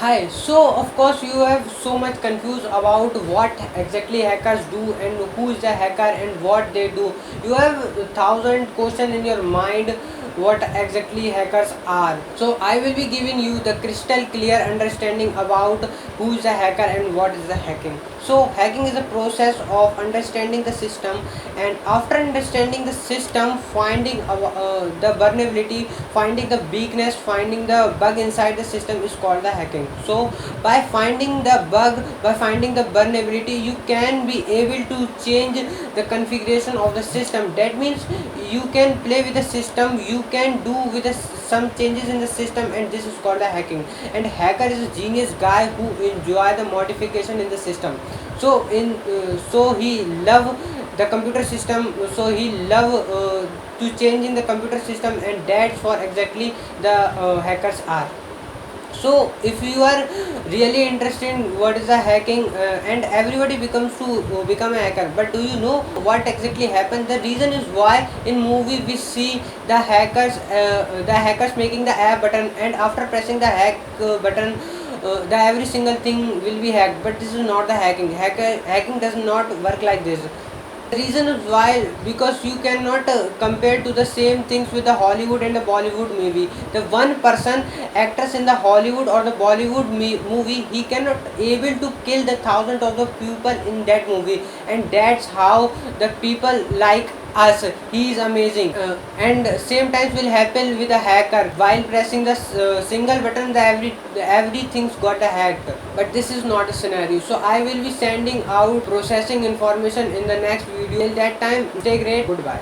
Hi, so of course you have so much confused about what exactly hackers do and who is the hacker and what they do. You have a thousand questions in your mind what exactly hackers are. So I will be giving you the crystal clear understanding about who is a hacker and what is the hacking. So hacking is a process of understanding the system, and after understanding the system, finding the vulnerability, finding the weakness, finding the bug inside the system is called the hacking. So by finding the bug, by finding the vulnerability, you can be able to change the configuration of the system. That means you can play with the system, you can do with some changes in the system, and this is called the hacking. And hacker is a genius guy who enjoy the modification in the system. So he love the computer system, so he love to change in the computer system, and that's for exactly the hackers are. So if you are really interested in what is the hacking, and everybody becomes to become a hacker, but do you know what exactly happened? The reason is why in movie we see the hackers making the app button, and after pressing the hack button, the every single thing will be hacked. But this is not the hacking does not work like this. The reason is why, because you cannot compare to the same things with the Hollywood and the Bollywood movie. The one person actress in the Hollywood or the Bollywood movie, he cannot able to kill the thousands of the people in that movie, and that's how the people like us. He is amazing. And same times will happen with a hacker. While pressing the single button, the everything's got a hacked. But this is not a scenario. So I will be sending out processing information in the next video. Till that time, stay great. Goodbye.